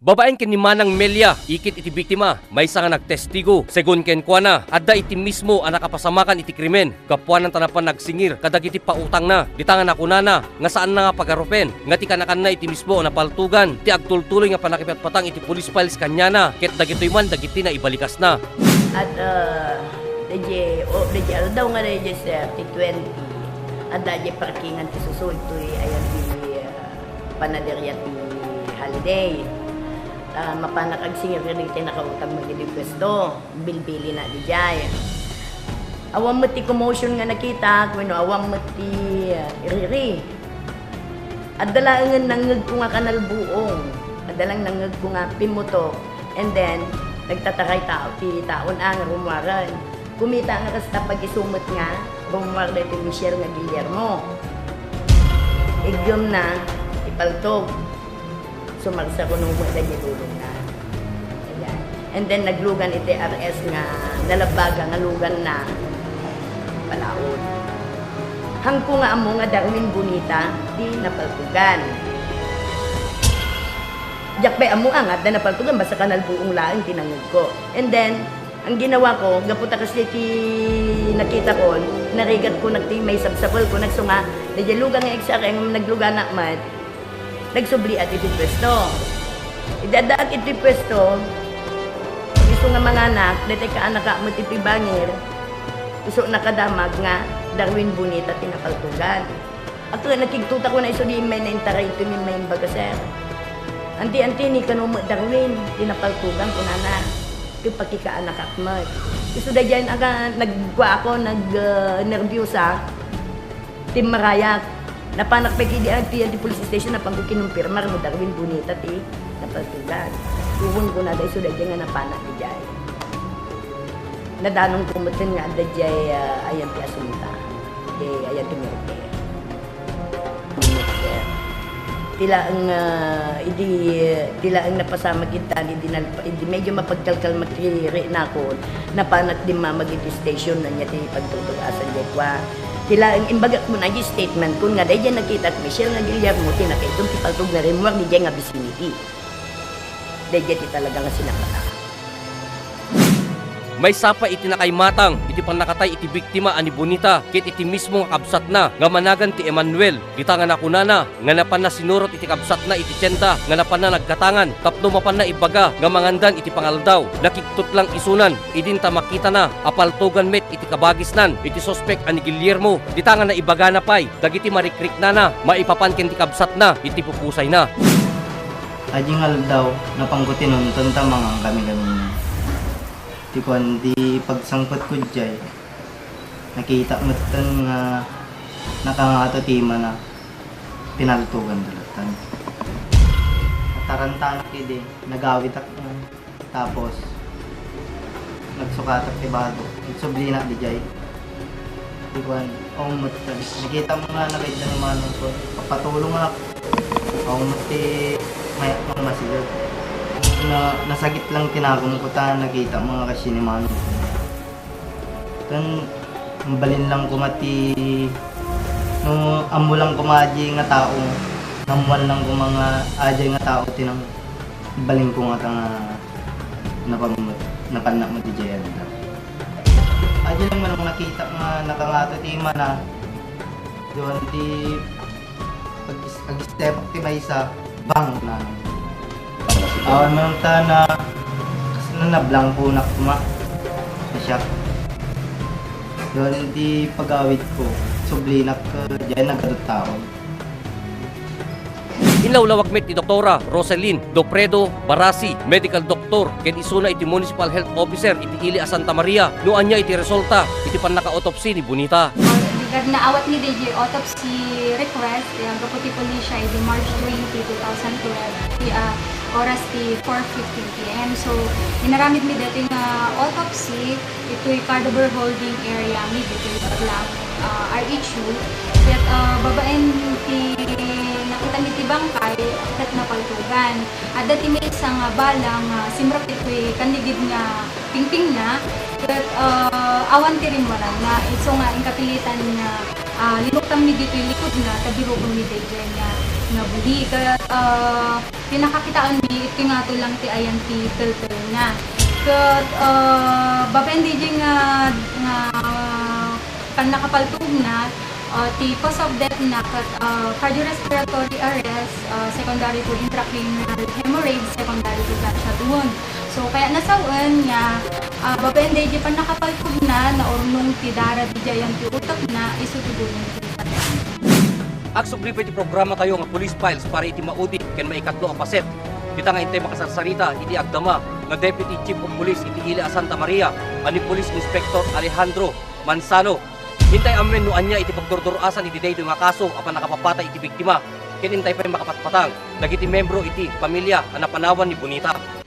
Babaeng ken ni Manang Melia, ikit iti biktima, may nga nagtestigo. Segun ken kuana, adda iti mismo ang nakapasamakan iti krimen. Kapuanan tanapan nagsingir, kadagiti pautang na. Ditangan ako nana, nga saan na nga pagarupen. Nga ti kanakan na iti mismo na paltugan. Ti agtultuloy nga panakipatpatang iti police files kanya na. Ket dagitoy man dagiti na ibalikas na. At DJ daw nga DJ sir, ti 20. Adda DJ parkingan ti susul to'y ayan ti panaderya ti holiday. Mapanak ag singir rin iti nakautag mo di pwesto, bilbili na di jay. Awam mo ti commotion nga nakita, kuno awam mo ti iriri. At dalangan nangag ko nga kanal buong, at dalang nangag ko nga pimuto, and then nagtatakay tao, ti taon ang rumwaran. Kumita nga kasta pag-isumot nga, rumwar na iti Michelle nga Guillermo. Igyom na, ipaltog. Sumarsa ko nung mga tulong na. Ayan. And then naglugan iti RS nga nalabaga nga lugan na palaod. Hangko nga amo nga Darwin Bonita di napaltugan. Jakbe amo angat na napaltugan basta kanal buong laing tinangog ko. And then ang ginawa ko, gaputa kasi ti nakita ko, narigat ko nagtimay sabsabol ko nagsunga, nadyalugan nga eksara ang naglugan na mat. Nagsubli at iti pwesto. Idadaag iti pwesto, gusto nga mga anak, dati ka anak ka mo iti bangir, gusto nakadamag nga, Darwin Bonita tinapaltugan. At nakiktuta ko na iso di may naintaray ito may baga sir. Anti-anti ni kanumo Darwin, tinapaltugan ko na ito pakikaanak akmat. Gusto da dyan, nagwa ako, nag-nervyosa, Tim Marayak. Napanak pa kidi ang police station na panggukin ng pirmar mo Darwin Bonita ti napaltugan. Tuhon ko na dahil so dahil nga napanak di jay. Nadanong kumutin nga da jay ayan ti asunta. Ayan ti Mirte. Tila ang napasama kita hindi medyo mapagkalkal matiri na ko napanak di mamagiti station na niya ti pagtutugasan jay kwa. Tila ang imbagak mo na yung statement kung nga dahil dyan nakita at Michelle nga Guillermo tinakaitong tipaltog na rin mo ni dyan nga vicinity. Dahil dyan talaga nga sinakata. May sapa iti nakay matang, iti panakatay iti biktima ani Bonita, kit iti mismo nga kabsat na, nga managan ti Emmanuel, ditangan ako nana, nga napan na sinurot iti kabsat na iti tiyenda, nga napan na nagkatangan, tapno mapan na ibaga, nga mangandan iti pangaldaw, nakiktot lang isunan, idinta makita na, apaltogan met iti kabagisnan, iti sospek ani Guillermo, ditangan na ibaga na pay, dagiti marikrik na, maipapankin ti kabsat na, iti pupusay na. Ajing aldaw, napanggutin nun, tanta mga kami-kami na. Di ko di pagsangkot ko dyan, nakita mo ito nga nakangato tima na pinaltugan dalatan. Natarantanak hindi, nagawit ako tapos nagsukat at ibado, nagsubli na di dyan. Di ko mo ito, nakita mo nga nakita naman ko, papatulong ako, mo ito may akong masigad. Nasagit lang tinagong ko ta nakita mga kasinimano. Tan balin lang kumati no amo lang kumaji nga tao. Namuan lang ko mga ajay nga tao tinang balin ko nga ta nga napanak mo di jayan. Ajay lang man nakita nga nakangato ti mana. Doon ti pag-step ti may sa bang na. Awan mo nang tana kasi nablang po na kuma na siya. Doon hindi pag-awit ko, sublinak ko dyan nagkadot tao. Inlawlawag met ni Doktora Roselyn Dopredo Barasi, medical doctor, ken isuna iti municipal health officer iti Ili a Santa Maria, noan niya iti resulta iti panaka-autopsy ni Bonita. Naawat ni DJ autopsy request, yung kaputi po ni siya iti March 20, 2012, oras ti 4:15 p.m. So, inaramid mi dati nga autopsy, ito'y Cardabur Holding Area, mi dito lang RHU. Kaya babaen ti nakita mi ti bangkay, kat napaltugan. At dati may isang balang simrap ito'y kandigid nga pingping na. But awan ti rin mo na iso nga ingkapilitan nga linuktam mi dito yung likod na tabiro ko mi dito nga nga buli. Kaya pinakakitaan mi iti nga to lang ti ayan ti filter na. Kat baben DJ nga kan nakapaltug na ti cause of death na kat cardiorespiratory arrest, secondary to intracranial hemorrhage, secondary to gunshot wound. So kaya nasawan nga baben DJ pa nakapaltug na ornong ti dara di jayan ti utak na isutubulong ti patay. Aksubli pa iti programa tayo nga police files para iti maudit ken maikatlo a paset. Kita nga intay makasarsarita iti agdama nga Deputy Chief of Police iti Ila Santa Maria ani Police Inspector Alejandro Manzano. Hintay amen no anya iti pagdurdurasan iti daytoy nga kaso apan nakapapatay iti biktima. Ken hintay pa makapatpatang dagiti membro iti pamilya a napanawan ni Bonita.